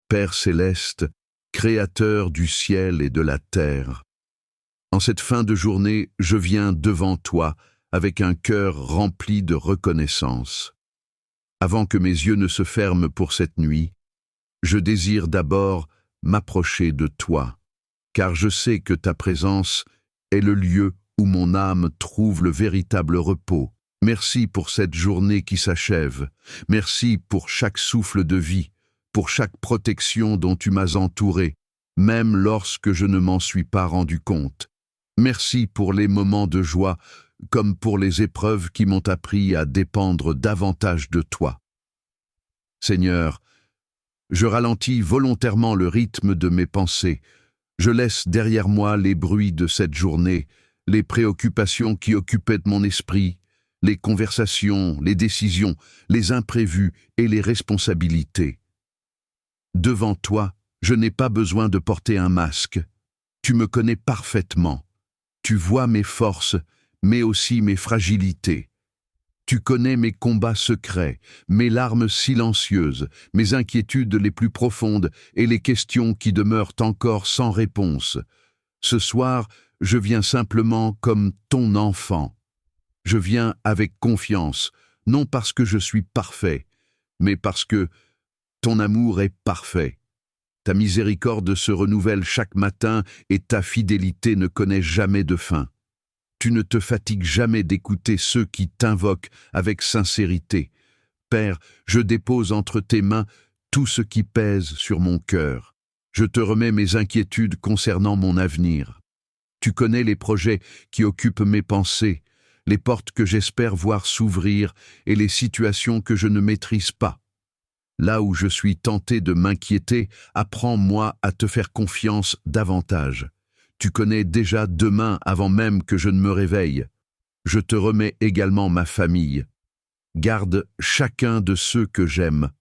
Père céleste, Créateur du ciel et de la terre. En cette fin de journée, je viens devant toi avec un cœur rempli de reconnaissance. Avant que mes yeux ne se ferment pour cette nuit, je désire d'abord m'approcher de toi, car je sais que ta présence est le lieu où mon âme trouve le véritable repos. Merci pour cette journée qui s'achève. Merci pour chaque souffle de vie, pour chaque protection dont tu m'as entouré, même lorsque je ne m'en suis pas rendu compte. Merci pour les moments de joie, comme pour les épreuves qui m'ont appris à dépendre davantage de toi. Seigneur, je ralentis volontairement le rythme de mes pensées. Je laisse derrière moi les bruits de cette journée, les préoccupations qui occupaient mon esprit, les conversations, les décisions, les imprévus et les responsabilités. Devant toi, je n'ai pas besoin de porter un masque. Tu me connais parfaitement. Tu vois mes forces, mais aussi mes fragilités. Tu connais mes combats secrets, mes larmes silencieuses, mes inquiétudes les plus profondes et les questions qui demeurent encore sans réponse. Ce soir, je viens simplement comme ton enfant. Je viens avec confiance, non parce que je suis parfait, mais parce que ton amour est parfait. Ta miséricorde se renouvelle chaque matin et ta fidélité ne connaît jamais de fin. Tu ne te fatigues jamais d'écouter ceux qui t'invoquent avec sincérité. Père, je dépose entre tes mains tout ce qui pèse sur mon cœur. Je te remets mes inquiétudes concernant mon avenir. Tu connais les projets qui occupent mes pensées, les portes que j'espère voir s'ouvrir et les situations que je ne maîtrise pas. Là où je suis tenté de m'inquiéter, apprends-moi à te faire confiance davantage. Tu connais déjà demain avant même que je ne me réveille. Je te remets également ma famille. Garde chacun de ceux que j'aime.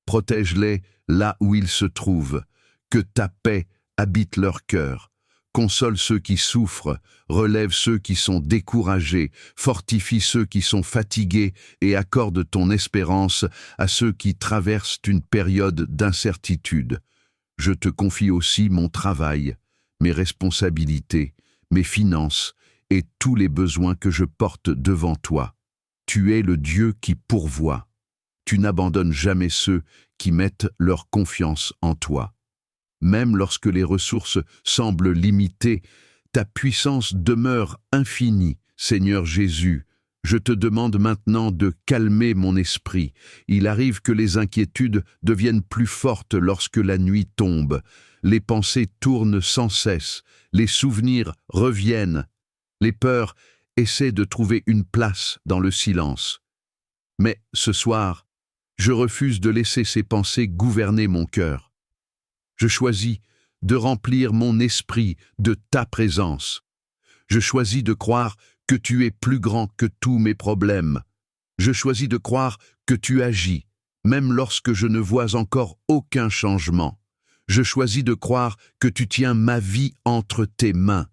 Protège-les là où ils se trouvent. Que ta paix habite leur cœur. Console ceux qui souffrent, relève ceux qui sont découragés, fortifie ceux qui sont fatigués et accorde ton espérance à ceux qui traversent une période d'incertitude. Je te confie aussi mon travail, mes responsabilités, mes finances et tous les besoins que je porte devant toi. Tu es le Dieu qui pourvoit. Tu n'abandonnes jamais ceux qui mettent leur confiance en toi. Même lorsque les ressources semblent limitées, ta puissance demeure infinie, Seigneur Jésus. Je te demande maintenant de calmer mon esprit. Il arrive que les inquiétudes deviennent plus fortes lorsque la nuit tombe. Les pensées tournent sans cesse, les souvenirs reviennent. Les peurs essaient de trouver une place dans le silence. Mais ce soir, je refuse de laisser ces pensées gouverner mon cœur. Je choisis de remplir mon esprit de ta présence. Je choisis de croire que tu es plus grand que tous mes problèmes. Je choisis de croire que tu agis, même lorsque je ne vois encore aucun changement. Je choisis de croire que tu tiens ma vie entre tes mains,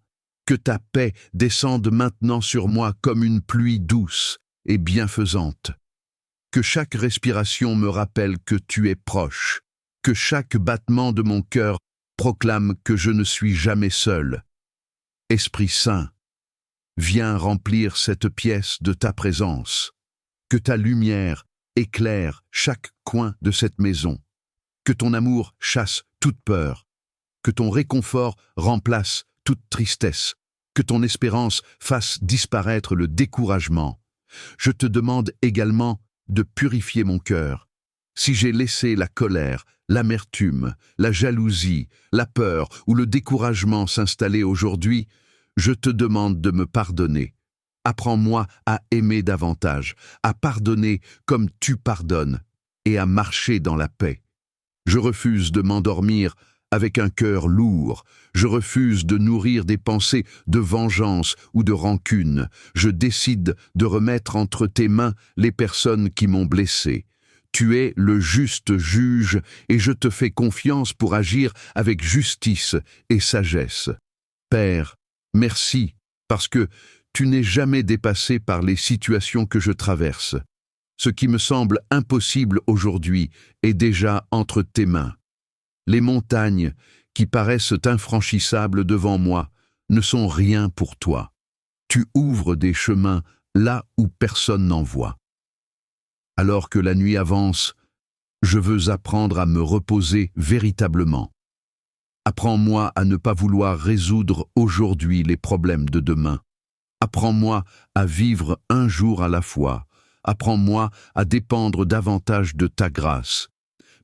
que ta paix descende maintenant sur moi comme une pluie douce et bienfaisante. Que chaque respiration me rappelle que tu es proche. Que chaque battement de mon cœur proclame que je ne suis jamais seul. Esprit Saint, viens remplir cette pièce de ta présence. Que ta lumière éclaire chaque coin de cette maison. Que ton amour chasse toute peur. Que ton réconfort remplace toute tristesse. Que ton espérance fasse disparaître le découragement. Je te demande également de purifier mon cœur. Si j'ai laissé la colère, l'amertume, la jalousie, la peur ou le découragement s'installer aujourd'hui, je te demande de me pardonner. Apprends-moi à aimer davantage, à pardonner comme tu pardonnes et à marcher dans la paix. Je refuse de m'endormir avec un cœur lourd. Je refuse de nourrir des pensées de vengeance ou de rancune. Je décide de remettre entre tes mains les personnes qui m'ont blessé. Tu es le juste juge et je te fais confiance pour agir avec justice et sagesse. Père, merci parce que tu n'es jamais dépassé par les situations que je traverse. Ce qui me semble impossible aujourd'hui est déjà entre tes mains. Les montagnes, qui paraissent infranchissables devant moi, ne sont rien pour toi. Tu ouvres des chemins là où personne n'en voit. Alors que la nuit avance, je veux apprendre à me reposer véritablement. Apprends-moi à ne pas vouloir résoudre aujourd'hui les problèmes de demain. Apprends-moi à vivre un jour à la fois. Apprends-moi à dépendre davantage de ta grâce.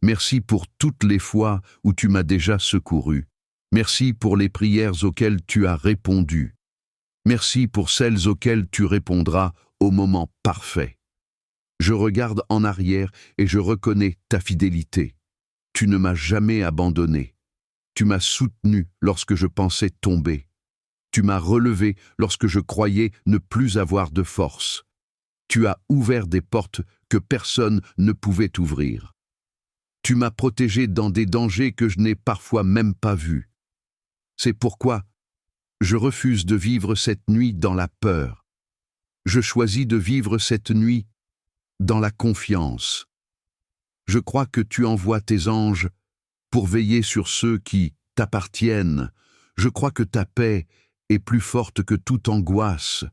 Merci pour toutes les fois où tu m'as déjà secouru. Merci pour les prières auxquelles tu as répondu. Merci pour celles auxquelles tu répondras au moment parfait. Je regarde en arrière et je reconnais ta fidélité. Tu ne m'as jamais abandonné. Tu m'as soutenu lorsque je pensais tomber. Tu m'as relevé lorsque je croyais ne plus avoir de force. Tu as ouvert des portes que personne ne pouvait ouvrir. Tu m'as protégé dans des dangers que je n'ai parfois même pas vus. C'est pourquoi je refuse de vivre cette nuit dans la peur. Je choisis de vivre cette nuit dans la confiance. Je crois que tu envoies tes anges pour veiller sur ceux qui t'appartiennent. Je crois que ta paix est plus forte que toute angoisse.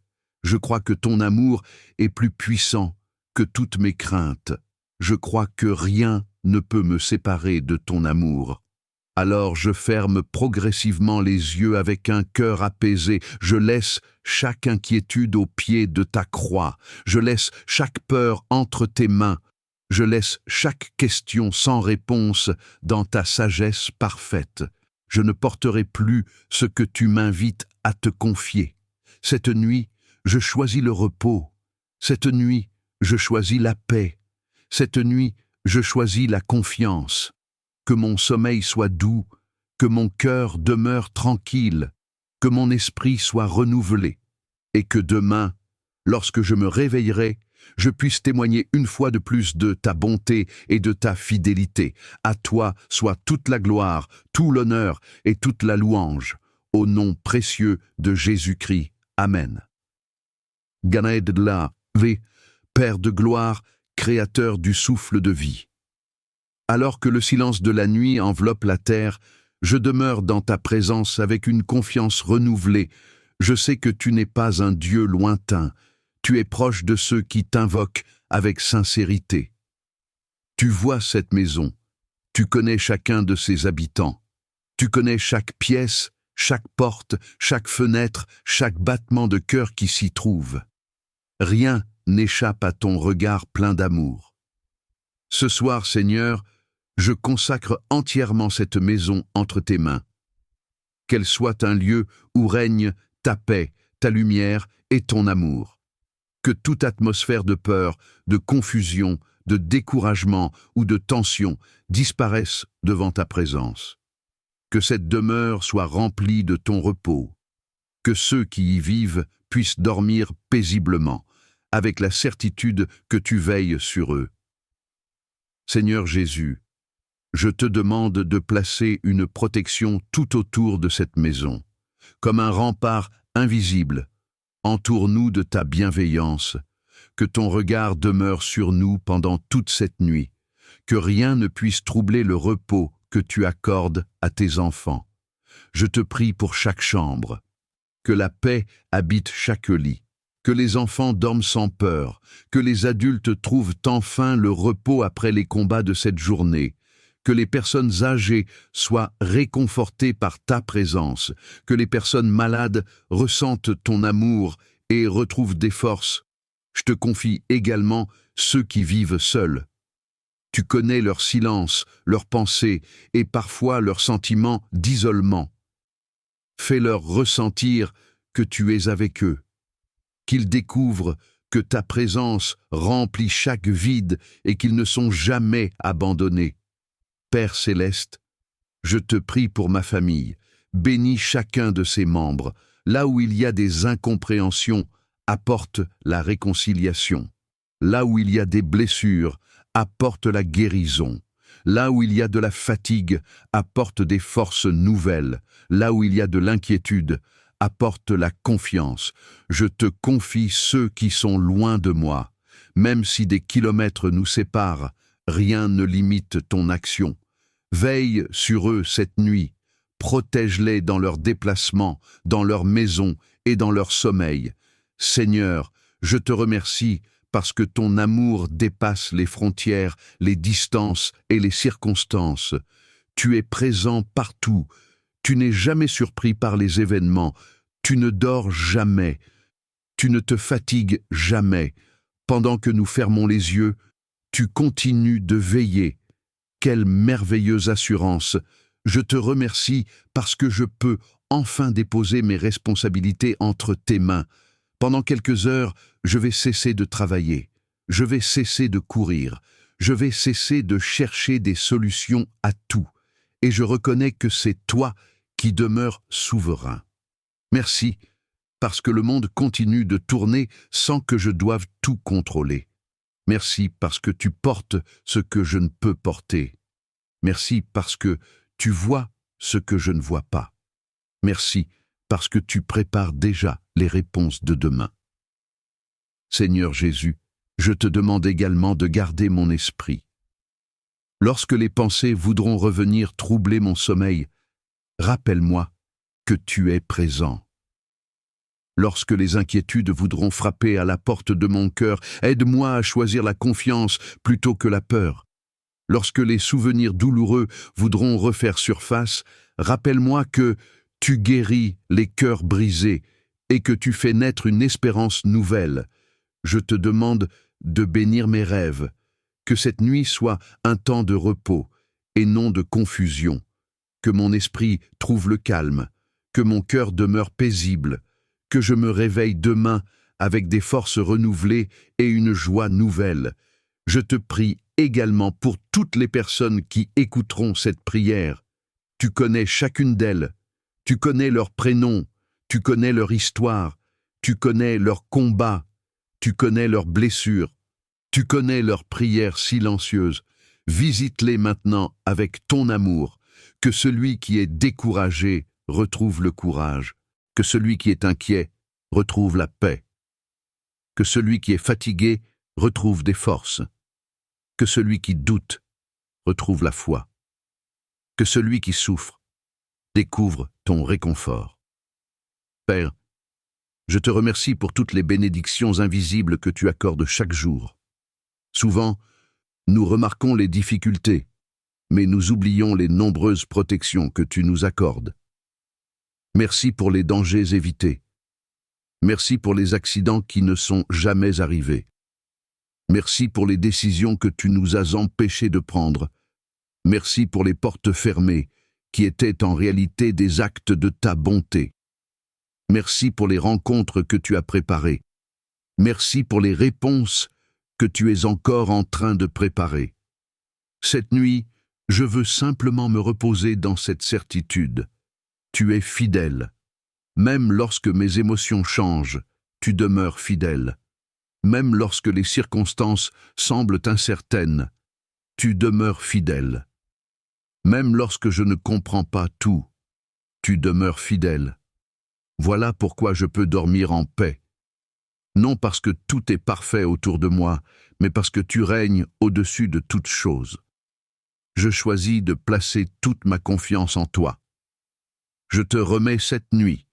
Je crois que ton amour est plus puissant que toutes mes craintes. Je crois que rien ne peut me séparer de ton amour. Alors je ferme progressivement les yeux avec un cœur apaisé. Je laisse chaque inquiétude au pied de ta croix. Je laisse chaque peur entre tes mains. Je laisse chaque question sans réponse dans ta sagesse parfaite. Je ne porterai plus ce que tu m'invites à te confier. Cette nuit, je choisis le repos. Cette nuit, je choisis la paix. Cette nuit, je choisis la confiance. Que mon sommeil soit doux, que mon cœur demeure tranquille, que mon esprit soit renouvelé, et que demain, lorsque je me réveillerai, je puisse témoigner une fois de plus de ta bonté et de ta fidélité. À toi soit toute la gloire, tout l'honneur et toute la louange, au nom précieux de Jésus-Christ. Amen. Ganaedla, Père de gloire, Créateur du souffle de vie. Alors que le silence de la nuit enveloppe la terre, je demeure dans ta présence avec une confiance renouvelée. Je sais que tu n'es pas un Dieu lointain. Tu es proche de ceux qui t'invoquent avec sincérité. Tu vois cette maison. Tu connais chacun de ses habitants. Tu connais chaque pièce, chaque porte, chaque fenêtre, chaque battement de cœur qui s'y trouve. Rien n'échappe à ton regard plein d'amour. Ce soir, Seigneur, je consacre entièrement cette maison entre tes mains. Qu'elle soit un lieu où règne ta paix, ta lumière et ton amour. Que toute atmosphère de peur, de confusion, de découragement ou de tension disparaisse devant ta présence. Que cette demeure soit remplie de ton repos. Que ceux qui y vivent puissent dormir paisiblement, avec la certitude que tu veilles sur eux. Seigneur Jésus, je te demande de placer une protection tout autour de cette maison, comme un rempart invisible. Entoure-nous de ta bienveillance, que ton regard demeure sur nous pendant toute cette nuit, que rien ne puisse troubler le repos que tu accordes à tes enfants. Je te prie pour chaque chambre, que la paix habite chaque lit, que les enfants dorment sans peur, que les adultes trouvent enfin le repos après les combats de cette journée, que les personnes âgées soient réconfortées par ta présence, que les personnes malades ressentent ton amour et retrouvent des forces. Je te confie également ceux qui vivent seuls. Tu connais leur silence, leurs pensées et parfois leurs sentiments d'isolement. Fais-leur ressentir que tu es avec eux, qu'ils découvrent que ta présence remplit chaque vide et qu'ils ne sont jamais abandonnés. Père céleste, je te prie pour ma famille, bénis chacun de ses membres. Là où il y a des incompréhensions, apporte la réconciliation. Là où il y a des blessures, apporte la guérison. Là où il y a de la fatigue, apporte des forces nouvelles. Là où il y a de l'inquiétude, apporte la confiance. Je te confie ceux qui sont loin de moi. Même si des kilomètres nous séparent, rien ne limite ton action. Veille sur eux cette nuit, protège-les dans leurs déplacements, dans leurs maisons et dans leur sommeil. Seigneur, je te remercie parce que ton amour dépasse les frontières, les distances et les circonstances. Tu es présent partout. Tu n'es jamais surpris par les événements. Tu ne dors jamais. Tu ne te fatigues jamais. Pendant que nous fermons les yeux, tu continues de veiller. Quelle merveilleuse assurance! Je te remercie parce que je peux enfin déposer mes responsabilités entre tes mains. Pendant quelques heures, je vais cesser de travailler. Je vais cesser de courir. Je vais cesser de chercher des solutions à tout. Et je reconnais que c'est toi qui demeures souverain. Merci, parce que le monde continue de tourner sans que je doive tout contrôler. Merci parce que tu portes ce que je ne peux porter. Merci parce que tu vois ce que je ne vois pas. Merci parce que tu prépares déjà les réponses de demain. Seigneur Jésus, je te demande également de garder mon esprit. Lorsque les pensées voudront revenir troubler mon sommeil, rappelle-moi que tu es présent. Lorsque les inquiétudes voudront frapper à la porte de mon cœur, aide-moi à choisir la confiance plutôt que la peur. Lorsque les souvenirs douloureux voudront refaire surface, rappelle-moi que tu guéris les cœurs brisés et que tu fais naître une espérance nouvelle. Je te demande de bénir mes rêves, que cette nuit soit un temps de repos et non de confusion, que mon esprit trouve le calme, que mon cœur demeure paisible, que je me réveille demain avec des forces renouvelées et une joie nouvelle. Je te prie également pour toutes les personnes qui écouteront cette prière. Tu connais chacune d'elles, tu connais leurs prénoms, tu connais leur histoire, tu connais leurs combats, tu connais leurs blessures, tu connais leurs prières silencieuses. Visite-les maintenant avec ton amour, que celui qui est découragé retrouve le courage, que celui qui est inquiet retrouve la paix, que celui qui est fatigué retrouve des forces, que celui qui doute retrouve la foi, que celui qui souffre découvre ton réconfort. Père, je te remercie pour toutes les bénédictions invisibles que tu accordes chaque jour. Souvent, nous remarquons les difficultés, mais nous oublions les nombreuses protections que tu nous accordes. Merci pour les dangers évités. Merci pour les accidents qui ne sont jamais arrivés. Merci pour les décisions que tu nous as empêchés de prendre. Merci pour les portes fermées, qui étaient en réalité des actes de ta bonté. Merci pour les rencontres que tu as préparées. Merci pour les réponses que tu es encore en train de préparer. Cette nuit, je veux simplement me reposer dans cette certitude. Tu es fidèle. Même lorsque mes émotions changent, tu demeures fidèle. Même lorsque les circonstances semblent incertaines, tu demeures fidèle. Même lorsque je ne comprends pas tout, tu demeures fidèle. Voilà pourquoi je peux dormir en paix. Non parce que tout est parfait autour de moi, mais parce que tu règnes au-dessus de toutes choses. Je choisis de placer toute ma confiance en toi. Je te remets cette nuit.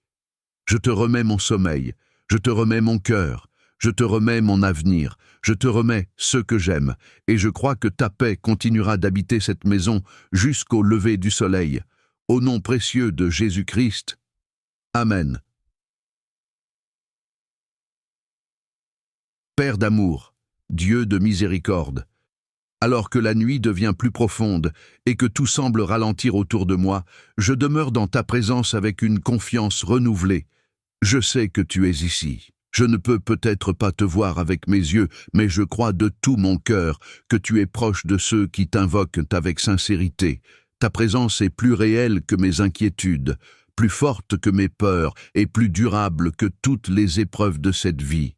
Je te remets mon sommeil. Je te remets mon cœur. Je te remets mon avenir. Je te remets ce que j'aime. Et je crois que ta paix continuera d'habiter cette maison jusqu'au lever du soleil. Au nom précieux de Jésus-Christ. Amen. Père d'amour, Dieu de miséricorde, alors que la nuit devient plus profonde et que tout semble ralentir autour de moi, je demeure dans ta présence avec une confiance renouvelée. Je sais que tu es ici. Je ne peux peut-être pas te voir avec mes yeux, mais je crois de tout mon cœur que tu es proche de ceux qui t'invoquent avec sincérité. Ta présence est plus réelle que mes inquiétudes, plus forte que mes peurs et plus durable que toutes les épreuves de cette vie.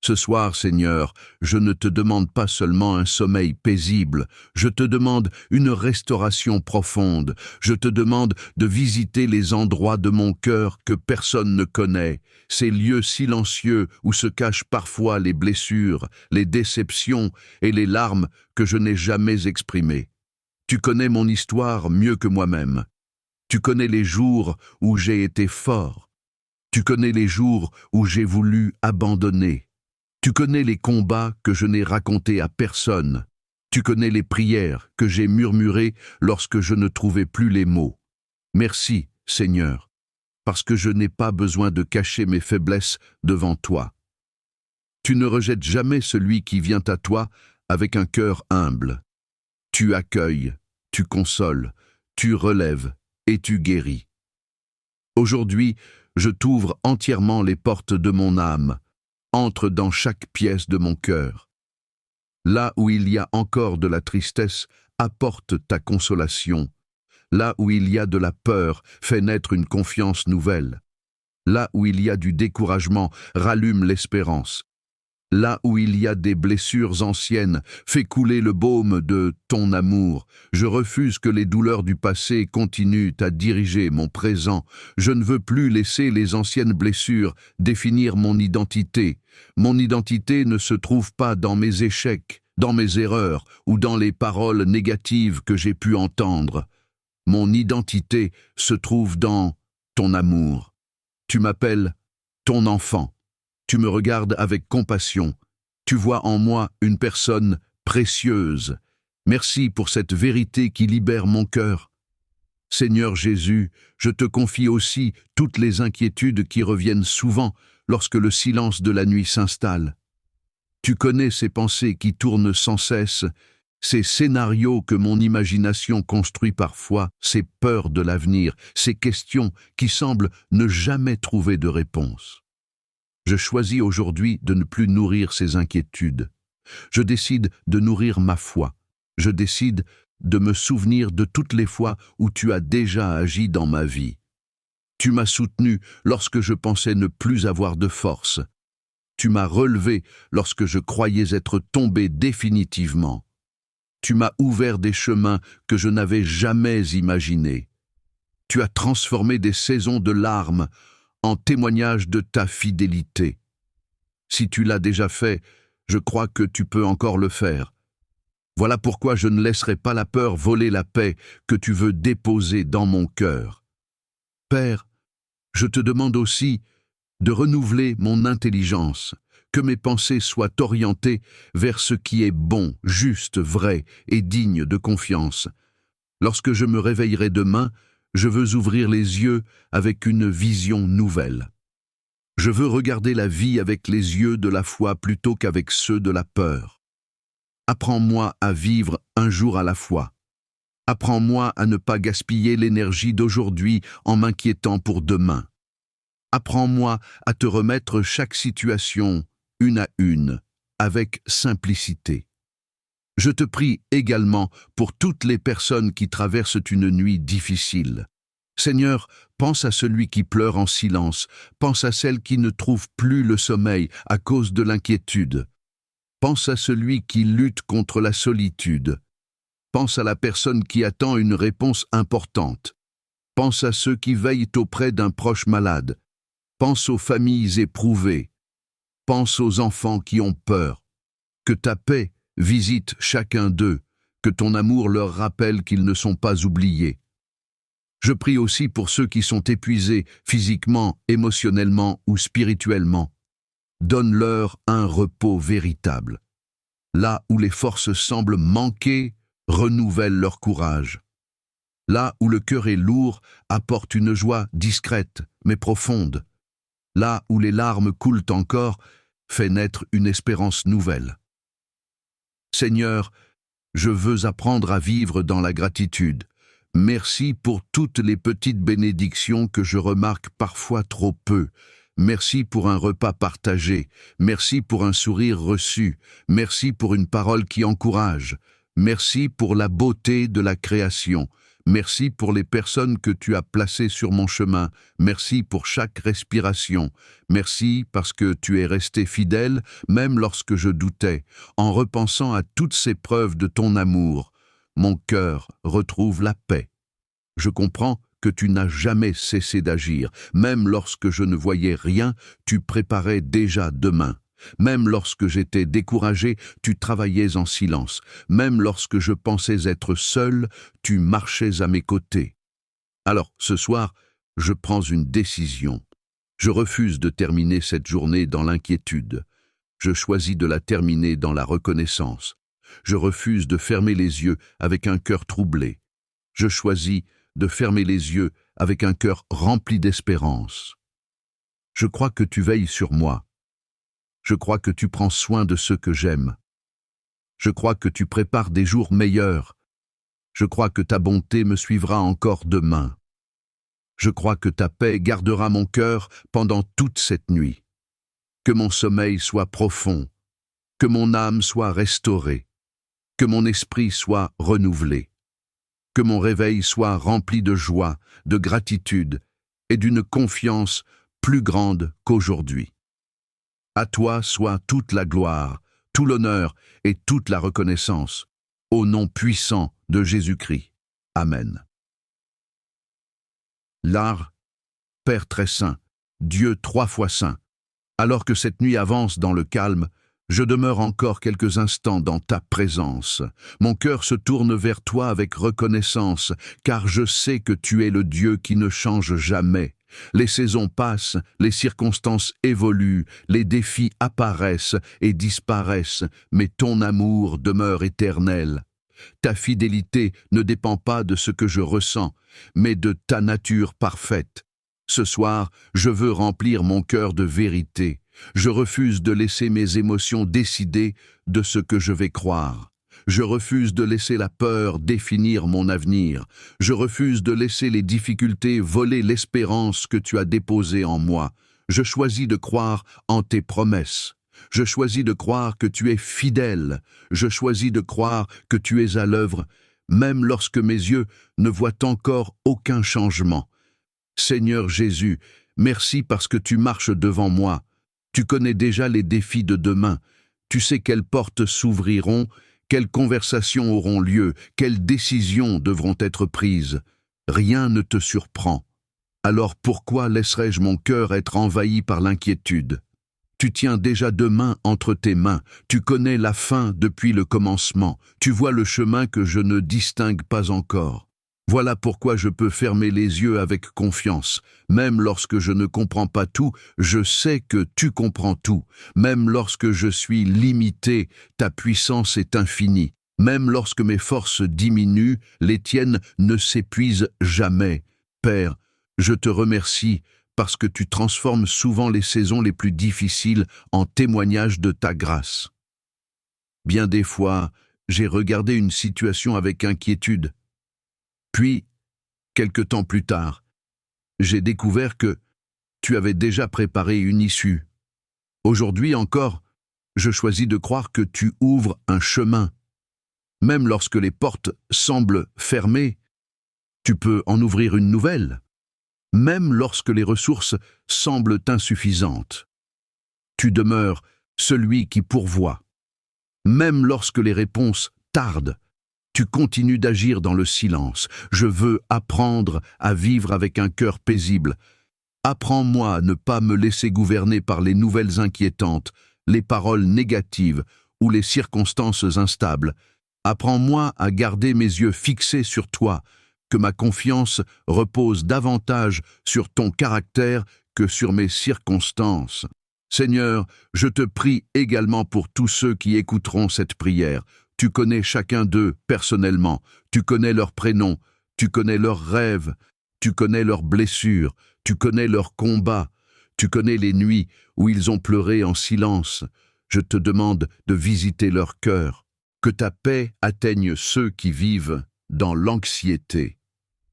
Ce soir, Seigneur, je ne te demande pas seulement un sommeil paisible, je te demande une restauration profonde, je te demande de visiter les endroits de mon cœur que personne ne connaît, ces lieux silencieux où se cachent parfois les blessures, les déceptions et les larmes que je n'ai jamais exprimées. Tu connais mon histoire mieux que moi-même. Tu connais les jours où j'ai été fort. Tu connais les jours où j'ai voulu abandonner. Tu connais les combats que je n'ai racontés à personne. Tu connais les prières que j'ai murmurées lorsque je ne trouvais plus les mots. Merci, Seigneur, parce que je n'ai pas besoin de cacher mes faiblesses devant toi. Tu ne rejettes jamais celui qui vient à toi avec un cœur humble. Tu accueilles, tu consoles, tu relèves et tu guéris. Aujourd'hui, je t'ouvre entièrement les portes de mon âme. Entre dans chaque pièce de mon cœur. Là où il y a encore de la tristesse, apporte ta consolation. Là où il y a de la peur, fais naître une confiance nouvelle. Là où il y a du découragement, rallume l'espérance. Là où il y a des blessures anciennes, fais couler le baume de ton amour. Je refuse que les douleurs du passé continuent à diriger mon présent. Je ne veux plus laisser les anciennes blessures définir mon identité. Mon identité ne se trouve pas dans mes échecs, dans mes erreurs ou dans les paroles négatives que j'ai pu entendre. Mon identité se trouve dans ton amour. Tu m'appelles ton enfant. Tu me regardes avec compassion. Tu vois en moi une personne précieuse. Merci pour cette vérité qui libère mon cœur. Seigneur Jésus, je te confie aussi toutes les inquiétudes qui reviennent souvent lorsque le silence de la nuit s'installe. Tu connais ces pensées qui tournent sans cesse, ces scénarios que mon imagination construit parfois, ces peurs de l'avenir, ces questions qui semblent ne jamais trouver de réponse. Je choisis aujourd'hui de ne plus nourrir ces inquiétudes. Je décide de nourrir ma foi. Je décide de me souvenir de toutes les fois où tu as déjà agi dans ma vie. Tu m'as soutenu lorsque je pensais ne plus avoir de force. Tu m'as relevé lorsque je croyais être tombé définitivement. Tu m'as ouvert des chemins que je n'avais jamais imaginés. Tu as transformé des saisons de larmes en témoignage de ta fidélité. Si tu l'as déjà fait, je crois que tu peux encore le faire. Voilà pourquoi je ne laisserai pas la peur voler la paix que tu veux déposer dans mon cœur. Père, je te demande aussi de renouveler mon intelligence, que mes pensées soient orientées vers ce qui est bon, juste, vrai et digne de confiance. Lorsque je me réveillerai demain, je veux ouvrir les yeux avec une vision nouvelle. Je veux regarder la vie avec les yeux de la foi plutôt qu'avec ceux de la peur. Apprends-moi à vivre un jour à la fois. Apprends-moi à ne pas gaspiller l'énergie d'aujourd'hui en m'inquiétant pour demain. Apprends-moi à te remettre chaque situation, une à une, avec simplicité. Je te prie également pour toutes les personnes qui traversent une nuit difficile. Seigneur, pense à celui qui pleure en silence, pense à celle qui ne trouve plus le sommeil à cause de l'inquiétude. Pense à celui qui lutte contre la solitude. Pense à la personne qui attend une réponse importante. Pense à ceux qui veillent auprès d'un proche malade. Pense aux familles éprouvées. Pense aux enfants qui ont peur. Que ta paix visite chacun d'eux, que ton amour leur rappelle qu'ils ne sont pas oubliés. Je prie aussi pour ceux qui sont épuisés physiquement, émotionnellement ou spirituellement. Donne-leur un repos véritable. Là où les forces semblent manquer, renouvelle leur courage. Là où le cœur est lourd, apporte une joie discrète mais profonde. Là où les larmes coulent encore, fais naître une espérance nouvelle. Seigneur, je veux apprendre à vivre dans la gratitude. Merci pour toutes les petites bénédictions que je remarque parfois trop peu. Merci pour un repas partagé. Merci pour un sourire reçu. Merci pour une parole qui encourage. Merci pour la beauté de la création. Merci pour les personnes que tu as placées sur mon chemin. Merci pour chaque respiration. Merci parce que tu es resté fidèle, même lorsque je doutais. En repensant à toutes ces preuves de ton amour, mon cœur retrouve la paix. Je comprends que tu n'as jamais cessé d'agir. Même lorsque je ne voyais rien, tu préparais déjà demain. Même lorsque j'étais découragé, tu travaillais en silence. Même lorsque je pensais être seul, tu marchais à mes côtés. Alors, ce soir, je prends une décision. Je refuse de terminer cette journée dans l'inquiétude. Je choisis de la terminer dans la reconnaissance. Je refuse de fermer les yeux avec un cœur troublé. Je choisis de fermer les yeux avec un cœur rempli d'espérance. Je crois que tu veilles sur moi. Je crois que tu prends soin de ceux que j'aime. Je crois que tu prépares des jours meilleurs. Je crois que ta bonté me suivra encore demain. Je crois que ta paix gardera mon cœur pendant toute cette nuit. Que mon sommeil soit profond, que mon âme soit restaurée, que mon esprit soit renouvelé, que mon réveil soit rempli de joie, de gratitude et d'une confiance plus grande qu'aujourd'hui. À toi soit toute la gloire, tout l'honneur et toute la reconnaissance, au nom puissant de Jésus-Christ. Amen. L'art, Père très saint, Dieu 3 fois saint, alors que cette nuit avance dans le calme, je demeure encore quelques instants dans ta présence. Mon cœur se tourne vers toi avec reconnaissance, car je sais que tu es le Dieu qui ne change jamais. Les saisons passent, les circonstances évoluent, les défis apparaissent et disparaissent, mais ton amour demeure éternel. Ta fidélité ne dépend pas de ce que je ressens, mais de ta nature parfaite. Ce soir, je veux remplir mon cœur de vérité. Je refuse de laisser mes émotions décider de ce que je vais croire. Je refuse de laisser la peur définir mon avenir. Je refuse de laisser les difficultés voler l'espérance que tu as déposée en moi. Je choisis de croire en tes promesses. Je choisis de croire que tu es fidèle. Je choisis de croire que tu es à l'œuvre, même lorsque mes yeux ne voient encore aucun changement. Seigneur Jésus, merci parce que tu marches devant moi. Tu connais déjà les défis de demain. Tu sais quelles portes s'ouvriront, quelles conversations auront lieu, quelles décisions devront être prises. Rien ne te surprend. Alors pourquoi laisserais-je mon cœur être envahi par l'inquiétude? Tu tiens déjà demain entre tes mains, tu connais la fin depuis le commencement, tu vois le chemin que je ne distingue pas encore. Voilà pourquoi je peux fermer les yeux avec confiance. Même lorsque je ne comprends pas tout, je sais que tu comprends tout. Même lorsque je suis limité, ta puissance est infinie. Même lorsque mes forces diminuent, les tiennes ne s'épuisent jamais. Père, je te remercie parce que tu transformes souvent les saisons les plus difficiles en témoignages de ta grâce. Bien des fois, j'ai regardé une situation avec inquiétude. Puis, quelque temps plus tard, j'ai découvert que tu avais déjà préparé une issue. Aujourd'hui encore, je choisis de croire que tu ouvres un chemin. Même lorsque les portes semblent fermées, tu peux en ouvrir une nouvelle. Même lorsque les ressources semblent insuffisantes. Tu demeures celui qui pourvoit. Même lorsque les réponses tardent, tu continues d'agir dans le silence. Je veux apprendre à vivre avec un cœur paisible. Apprends-moi à ne pas me laisser gouverner par les nouvelles inquiétantes, les paroles négatives ou les circonstances instables. Apprends-moi à garder mes yeux fixés sur toi, que ma confiance repose davantage sur ton caractère que sur mes circonstances. Seigneur, je te prie également pour tous ceux qui écouteront cette prière. Tu connais chacun d'eux personnellement, tu connais leurs prénoms, tu connais leurs rêves, tu connais leurs blessures, tu connais leurs combats, tu connais les nuits où ils ont pleuré en silence. Je te demande de visiter leur cœur, que ta paix atteigne ceux qui vivent dans l'anxiété,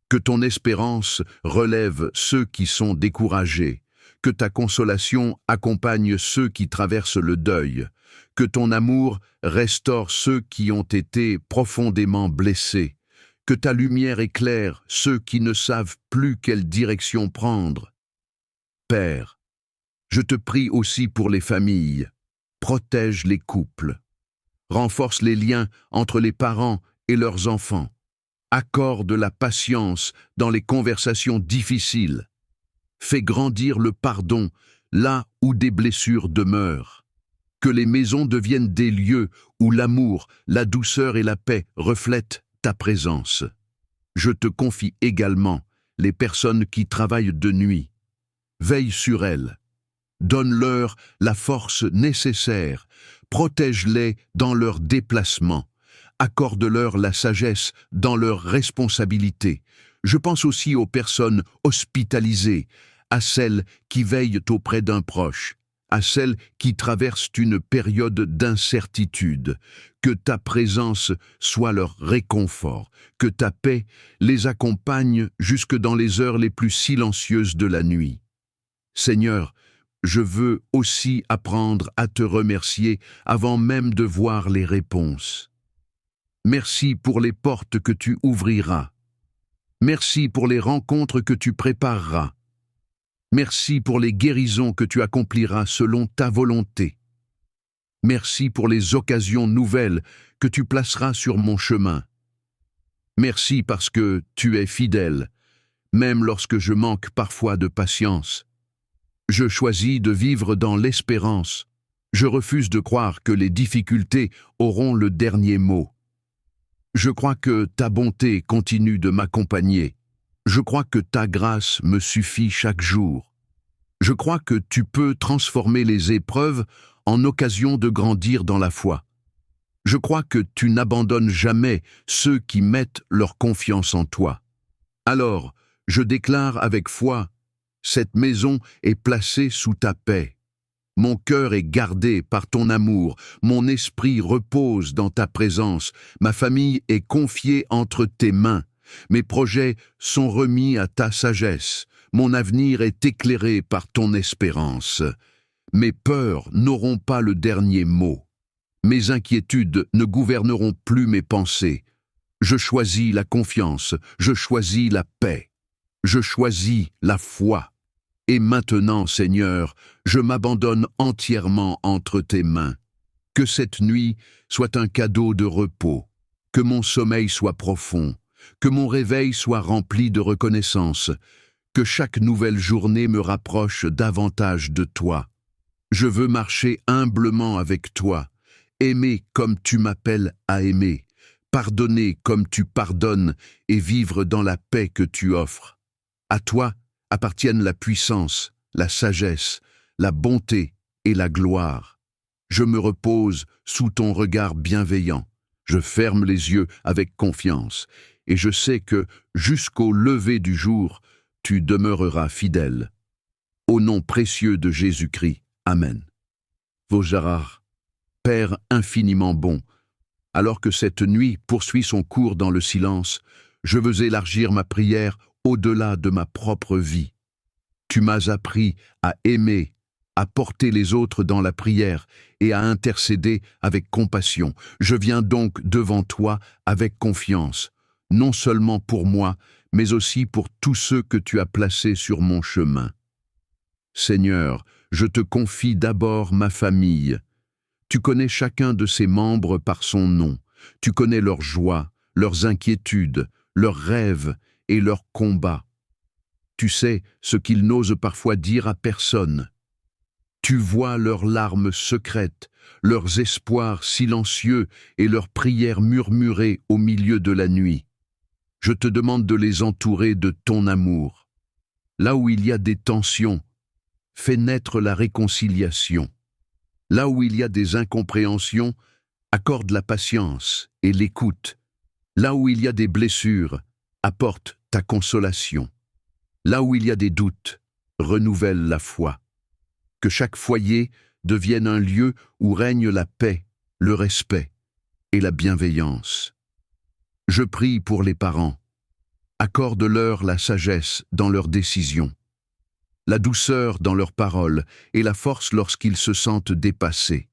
que ton espérance relève ceux qui sont découragés, que ta consolation accompagne ceux qui traversent le deuil, que ton amour restaure ceux qui ont été profondément blessés, que ta lumière éclaire ceux qui ne savent plus quelle direction prendre. Père, je te prie aussi pour les familles. Protège les couples. Renforce les liens entre les parents et leurs enfants. Accorde la patience dans les conversations difficiles. Fais grandir le pardon là où des blessures demeurent. Que les maisons deviennent des lieux où l'amour, la douceur et la paix reflètent ta présence. Je te confie également les personnes qui travaillent de nuit. Veille sur elles. Donne-leur la force nécessaire. Protège-les dans leurs déplacements. Accorde-leur la sagesse dans leurs responsabilités. Je pense aussi aux personnes hospitalisées, à celles qui veillent auprès d'un proche, à celles qui traversent une période d'incertitude. Que ta présence soit leur réconfort, que ta paix les accompagne jusque dans les heures les plus silencieuses de la nuit. Seigneur, je veux aussi apprendre à te remercier avant même de voir les réponses. Merci pour les portes que tu ouvriras. Merci pour les rencontres que tu prépareras. Merci pour les guérisons que tu accompliras selon ta volonté. Merci pour les occasions nouvelles que tu placeras sur mon chemin. Merci parce que tu es fidèle, même lorsque je manque parfois de patience. Je choisis de vivre dans l'espérance. Je refuse de croire que les difficultés auront le dernier mot. Je crois que ta bonté continue de m'accompagner. Je crois que ta grâce me suffit chaque jour. Je crois que tu peux transformer les épreuves en occasion de grandir dans la foi. Je crois que tu n'abandonnes jamais ceux qui mettent leur confiance en toi. Alors, je déclare avec foi, cette maison est placée sous ta paix. Mon cœur est gardé par ton amour, mon esprit repose dans ta présence, ma famille est confiée entre tes mains, mes projets sont remis à ta sagesse, mon avenir est éclairé par ton espérance. Mes peurs n'auront pas le dernier mot. Mes inquiétudes ne gouverneront plus mes pensées. Je choisis la confiance, je choisis la paix, je choisis la foi. Et maintenant, Seigneur, je m'abandonne entièrement entre tes mains. Que cette nuit soit un cadeau de repos, que mon sommeil soit profond, que mon réveil soit rempli de reconnaissance, que chaque nouvelle journée me rapproche davantage de toi. Je veux marcher humblement avec toi, aimer comme tu m'appelles à aimer, pardonner comme tu pardonnes et vivre dans la paix que tu offres. À toi appartiennent la puissance, la sagesse, la bonté et la gloire. Je me repose sous ton regard bienveillant. Je ferme les yeux avec confiance et je sais que, jusqu'au lever du jour, tu demeureras fidèle. Au nom précieux de Jésus-Christ, Amen. Vosjarrar, Père infiniment bon, alors que cette nuit poursuit son cours dans le silence, je veux élargir ma prière au-delà de ma propre vie. Tu m'as appris à aimer, à porter les autres dans la prière et à intercéder avec compassion. Je viens donc devant toi avec confiance, non seulement pour moi, mais aussi pour tous ceux que tu as placés sur mon chemin. Seigneur, je te confie d'abord ma famille. Tu connais chacun de ses membres par son nom. Tu connais leurs joies, leurs inquiétudes, leurs rêves et leurs combats. Tu sais ce qu'ils n'osent parfois dire à personne. Tu vois leurs larmes secrètes, leurs espoirs silencieux et leurs prières murmurées au milieu de la nuit. Je te demande de les entourer de ton amour. Là où il y a des tensions, fais naître la réconciliation. Là où il y a des incompréhensions, accorde la patience et l'écoute. Là où il y a des blessures, apporte ta consolation. Là où il y a des doutes, renouvelle la foi. Que chaque foyer devienne un lieu où règne la paix, le respect et la bienveillance. Je prie pour les parents. Accorde-leur la sagesse dans leurs décisions, la douceur dans leurs paroles et la force lorsqu'ils se sentent dépassés.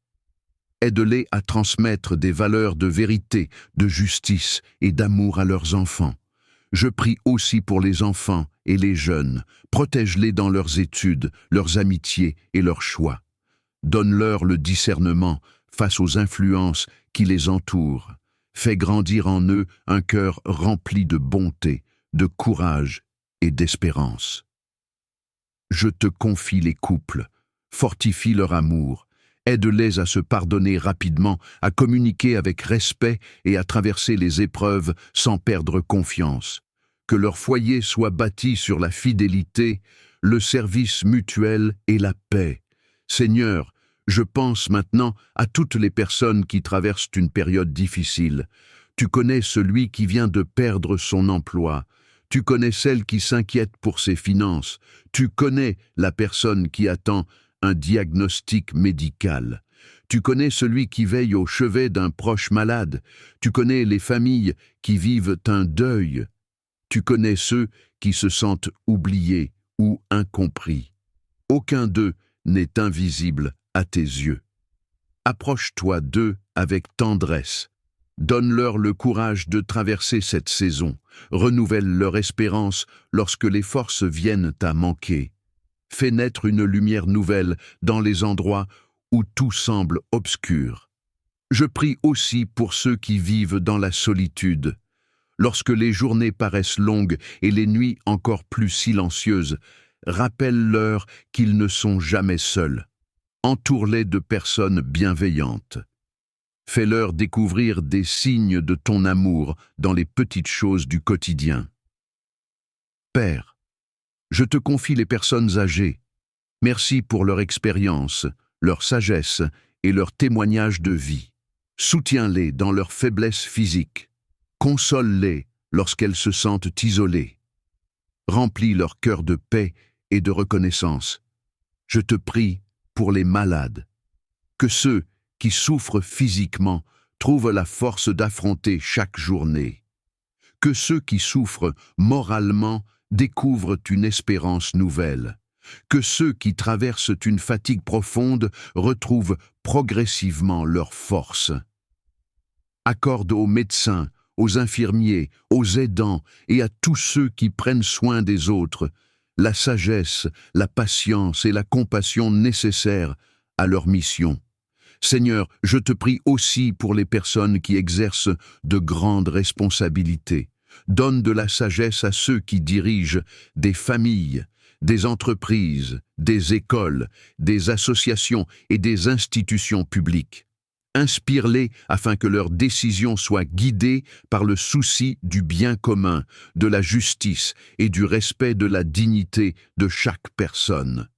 Aide-les à transmettre des valeurs de vérité, de justice et d'amour à leurs enfants. Je prie aussi pour les enfants et les jeunes. Protège-les dans leurs études, leurs amitiés et leurs choix. Donne-leur le discernement face aux influences qui les entourent. Fais grandir en eux un cœur rempli de bonté, de courage et d'espérance. Je te confie les couples, fortifie leur amour, Aide-les à se pardonner rapidement, à communiquer avec respect et à traverser les épreuves sans perdre confiance. Que leur foyer soit bâti sur la fidélité, le service mutuel et la paix. Seigneur, je pense maintenant à toutes les personnes qui traversent une période difficile. Tu connais celui qui vient de perdre son emploi. Tu connais celle qui s'inquiète pour ses finances. Tu connais la personne qui attend un diagnostic médical. Tu connais celui qui veille au chevet d'un proche malade. Tu connais les familles qui vivent un deuil. Tu connais ceux qui se sentent oubliés ou incompris. Aucun d'eux n'est invisible à tes yeux. Approche-toi d'eux avec tendresse. Donne-leur le courage de traverser cette saison. Renouvelle leur espérance lorsque les forces viennent à manquer. Fais naître une lumière nouvelle dans les endroits où tout semble obscur. Je prie aussi pour ceux qui vivent dans la solitude. Lorsque les journées paraissent longues et les nuits encore plus silencieuses, rappelle-leur qu'ils ne sont jamais seuls. Entoure-les de personnes bienveillantes. Fais-leur découvrir des signes de ton amour dans les petites choses du quotidien. Père, je te confie les personnes âgées. Merci pour leur expérience, leur sagesse et leur témoignage de vie. Soutiens-les dans leur faiblesse physique. Console-les lorsqu'elles se sentent isolées. Remplis leur cœur de paix et de reconnaissance. Je te prie pour les malades. Que ceux qui souffrent physiquement trouvent la force d'affronter chaque journée. Que ceux qui souffrent moralement découvrent une espérance nouvelle. Que ceux qui traversent une fatigue profonde retrouvent progressivement leur force. Accorde aux médecins, aux infirmiers, aux aidants et à tous ceux qui prennent soin des autres la sagesse, la patience et la compassion nécessaires à leur mission. Seigneur, je te prie aussi pour les personnes qui exercent de grandes responsabilités. Donne de la sagesse à ceux qui dirigent des familles, des entreprises, des écoles, des associations et des institutions publiques. Inspire-les afin que leurs décisions soient guidées par le souci du bien commun, de la justice et du respect de la dignité de chaque personne.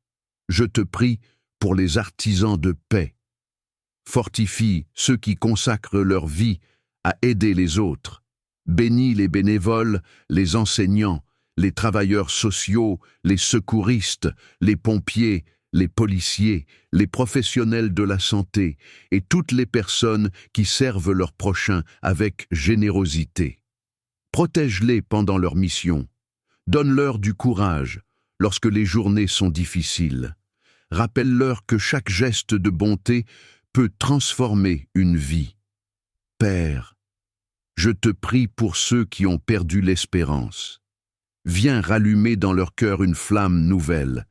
Je te prie pour les artisans de paix. Fortifie ceux qui consacrent leur vie à aider les autres. Bénis les bénévoles, les enseignants, les travailleurs sociaux, les secouristes, les pompiers, les policiers, les professionnels de la santé et toutes les personnes qui servent leurs prochains avec générosité. Protège-les pendant leur mission. Donne-leur du courage lorsque les journées sont difficiles. Rappelle-leur que chaque geste de bonté peut transformer une vie. Père, je te prie pour ceux qui ont perdu l'espérance. Viens rallumer dans leur cœur une flamme nouvelle,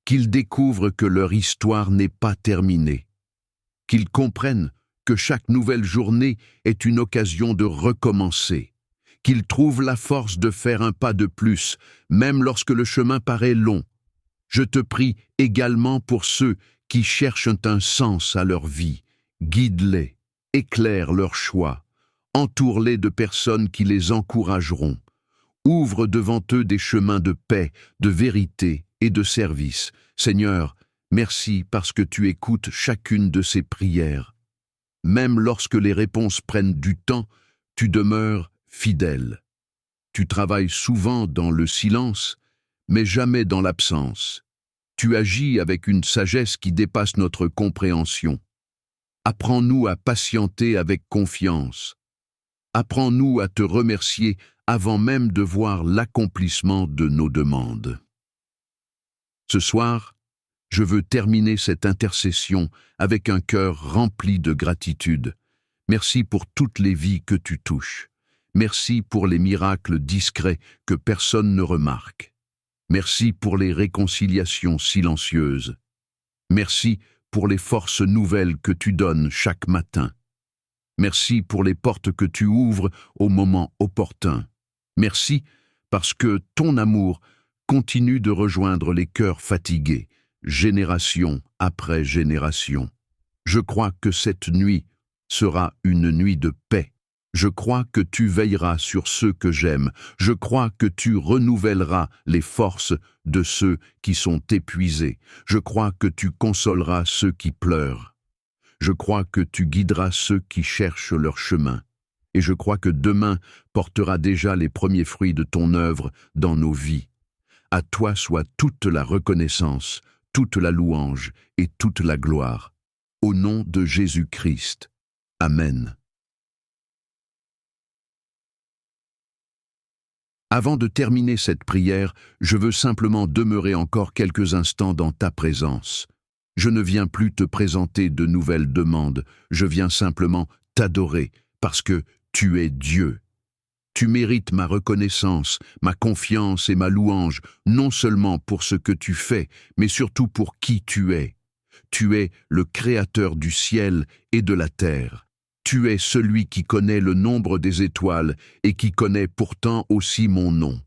qu'ils découvrent que leur histoire n'est pas terminée, qu'ils comprennent que chaque nouvelle journée est une occasion de recommencer, qu'ils trouvent la force de faire un pas de plus, même lorsque le chemin paraît long. Je te prie également pour ceux qui cherchent un sens à leur vie. Guide-les, éclaire leurs choix, entoure-les de personnes qui les encourageront. Ouvre devant eux des chemins de paix, de vérité et de service. Seigneur, merci parce que tu écoutes chacune de ces prières. Même lorsque les réponses prennent du temps, tu demeures fidèle. Tu travailles souvent dans le silence, mais jamais dans l'absence. Tu agis avec une sagesse qui dépasse notre compréhension. Apprends-nous à patienter avec confiance. Apprends-nous à te remercier avant même de voir l'accomplissement de nos demandes. Ce soir, je veux terminer cette intercession avec un cœur rempli de gratitude. Merci pour toutes les vies que tu touches. Merci pour les miracles discrets que personne ne remarque. Merci pour les réconciliations silencieuses. Merci pour les forces nouvelles que tu donnes chaque matin. Merci pour les portes que tu ouvres au moment opportun. Merci parce que ton amour continue de rejoindre les cœurs fatigués, génération après génération. Je crois que cette nuit sera une nuit de paix. Je crois que tu veilleras sur ceux que j'aime. Je crois que tu renouvelleras les forces de ceux qui sont épuisés. Je crois que tu consoleras ceux qui pleurent. Je crois que tu guideras ceux qui cherchent leur chemin. Et je crois que demain portera déjà les premiers fruits de ton œuvre dans nos vies. À toi soit toute la reconnaissance, toute la louange et toute la gloire. Au nom de Jésus-Christ. Amen. Avant de terminer cette prière, je veux simplement demeurer encore quelques instants dans ta présence. Je ne viens plus te présenter de nouvelles demandes, je viens simplement t'adorer parce que tu es Dieu. Tu mérites ma reconnaissance, ma confiance et ma louange, non seulement pour ce que tu fais, mais surtout pour qui tu es. Tu es le Créateur du ciel et de la terre. Tu es celui qui connaît le nombre des étoiles et qui connaît pourtant aussi mon nom.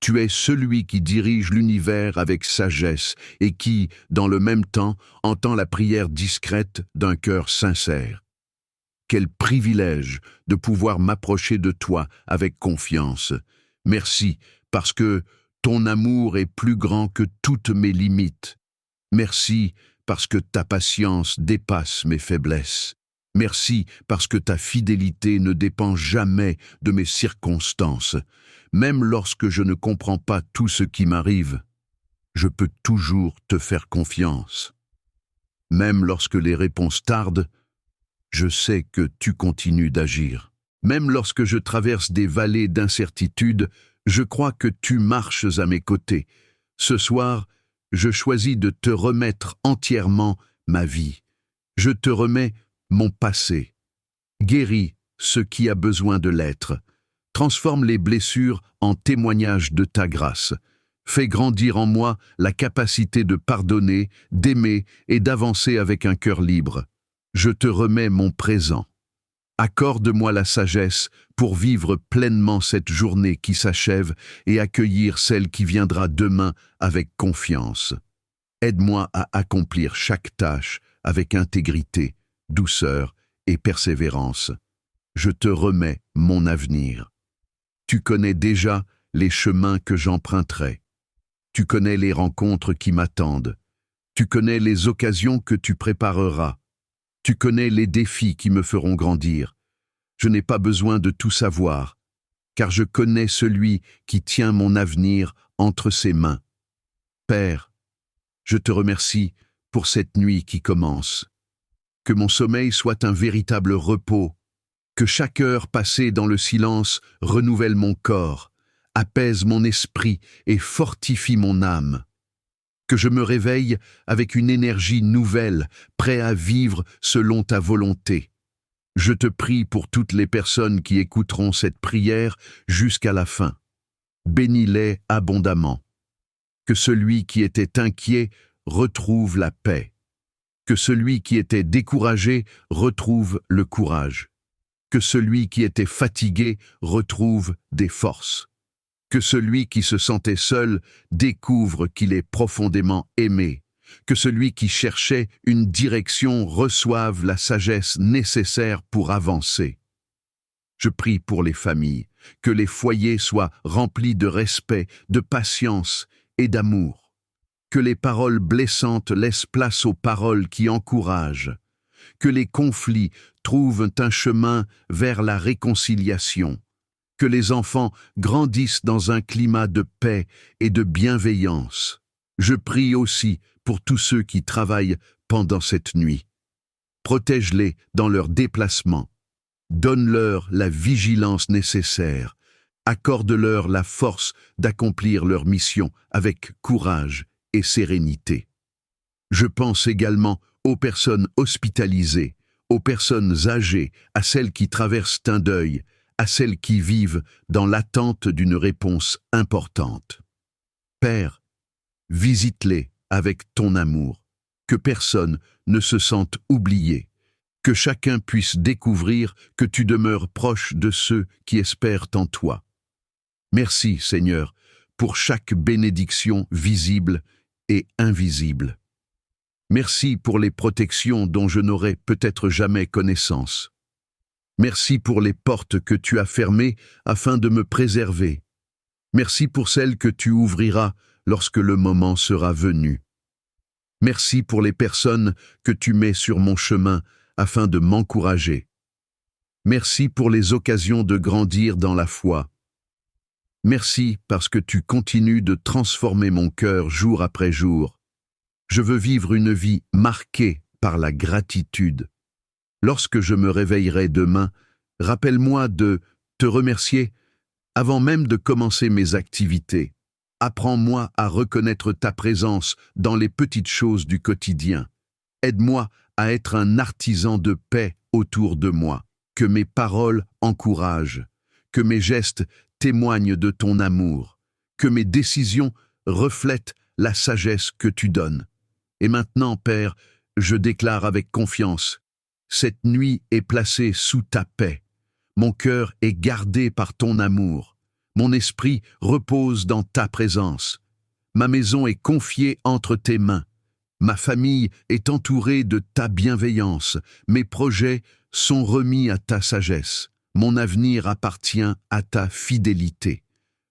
Tu es celui qui dirige l'univers avec sagesse et qui, dans le même temps, entend la prière discrète d'un cœur sincère. Quel privilège de pouvoir m'approcher de toi avec confiance. Merci, parce que ton amour est plus grand que toutes mes limites. Merci, parce que ta patience dépasse mes faiblesses. Merci parce que ta fidélité ne dépend jamais de mes circonstances. Même lorsque je ne comprends pas tout ce qui m'arrive, je peux toujours te faire confiance. Même lorsque les réponses tardent, je sais que tu continues d'agir. Même lorsque je traverse des vallées d'incertitude, je crois que tu marches à mes côtés. Ce soir, je choisis de te remettre entièrement ma vie. Je te remets mon passé. Guéris ce qui a besoin de l'être. Transforme les blessures en témoignages de ta grâce. Fais grandir en moi la capacité de pardonner, d'aimer et d'avancer avec un cœur libre. Je te remets mon présent. Accorde-moi la sagesse pour vivre pleinement cette journée qui s'achève et accueillir celle qui viendra demain avec confiance. Aide-moi à accomplir chaque tâche avec intégrité, douceur et persévérance. Je te remets mon avenir. Tu connais déjà les chemins que j'emprunterai. Tu connais les rencontres qui m'attendent. Tu connais les occasions que tu prépareras. Tu connais les défis qui me feront grandir. Je n'ai pas besoin de tout savoir, car je connais celui qui tient mon avenir entre ses mains. Père, je te remercie pour cette nuit qui commence. Que mon sommeil soit un véritable repos, que chaque heure passée dans le silence renouvelle mon corps, apaise mon esprit et fortifie mon âme. Que je me réveille avec une énergie nouvelle, prêt à vivre selon ta volonté. Je te prie pour toutes les personnes qui écouteront cette prière jusqu'à la fin. Bénis-les abondamment. Que celui qui était inquiet retrouve la paix. Que celui qui était découragé retrouve le courage. Que celui qui était fatigué retrouve des forces. Que celui qui se sentait seul découvre qu'il est profondément aimé. Que celui qui cherchait une direction reçoive la sagesse nécessaire pour avancer. Je prie pour les familles, que les foyers soient remplis de respect, de patience et d'amour. Que les paroles blessantes laissent place aux paroles qui encouragent. Que les conflits trouvent un chemin vers la réconciliation. Que les enfants grandissent dans un climat de paix et de bienveillance. Je prie aussi pour tous ceux qui travaillent pendant cette nuit. Protège-les dans leurs déplacements. Donne-leur la vigilance nécessaire. Accorde-leur la force d'accomplir leur mission avec courage et sérénité. Je pense également aux personnes hospitalisées, aux personnes âgées, à celles qui traversent un deuil, à celles qui vivent dans l'attente d'une réponse importante. Père, visite-les avec ton amour, que personne ne se sente oublié, que chacun puisse découvrir que tu demeures proche de ceux qui espèrent en toi. Merci, Seigneur, pour chaque bénédiction visible et invisible. Merci pour les protections dont je n'aurai peut-être jamais connaissance. Merci pour les portes que tu as fermées afin de me préserver. Merci pour celles que tu ouvriras lorsque le moment sera venu. Merci pour les personnes que tu mets sur mon chemin afin de m'encourager. Merci pour les occasions de grandir dans la foi. Merci parce que tu continues de transformer mon cœur jour après jour. Je veux vivre une vie marquée par la gratitude. Lorsque je me réveillerai demain, rappelle-moi de te remercier avant même de commencer mes activités. Apprends-moi à reconnaître ta présence dans les petites choses du quotidien. Aide-moi à être un artisan de paix autour de moi. Que mes paroles encouragent, que mes gestes témoignent de ton amour, que mes décisions reflètent la sagesse que tu donnes. Et maintenant, Père, je déclare avec confiance, cette nuit est placée sous ta paix. Mon cœur est gardé par ton amour. Mon esprit repose dans ta présence. Ma maison est confiée entre tes mains. Ma famille est entourée de ta bienveillance. Mes projets sont remis à ta sagesse. Mon avenir appartient à ta fidélité.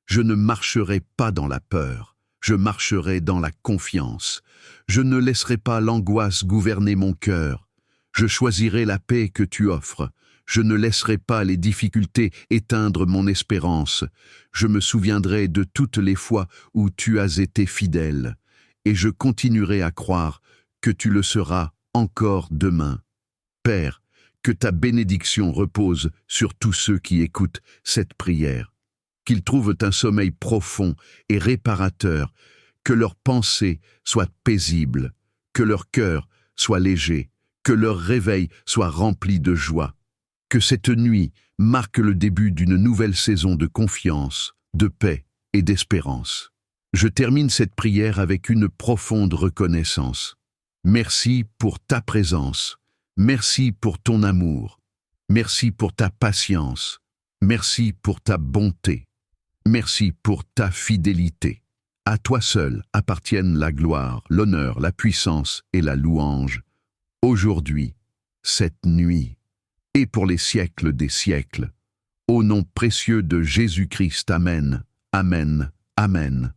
Je ne marcherai pas dans la peur. Je marcherai dans la confiance. Je ne laisserai pas l'angoisse gouverner mon cœur. Je choisirai la paix que tu offres. Je ne laisserai pas les difficultés éteindre mon espérance. Je me souviendrai de toutes les fois où tu as été fidèle. Et je continuerai à croire que tu le seras encore demain. Père, que ta bénédiction repose sur tous ceux qui écoutent cette prière. Qu'ils trouvent un sommeil profond et réparateur, que leurs pensées soient paisibles, que leur cœur soit léger, que leur réveil soit rempli de joie. Que cette nuit marque le début d'une nouvelle saison de confiance, de paix et d'espérance. Je termine cette prière avec une profonde reconnaissance. Merci pour ta présence. Merci pour ton amour. Merci pour ta patience. Merci pour ta bonté. Merci pour ta fidélité. À toi seul appartiennent la gloire, l'honneur, la puissance et la louange. Aujourd'hui, cette nuit, et pour les siècles des siècles. Au nom précieux de Jésus-Christ, Amen, Amen, Amen.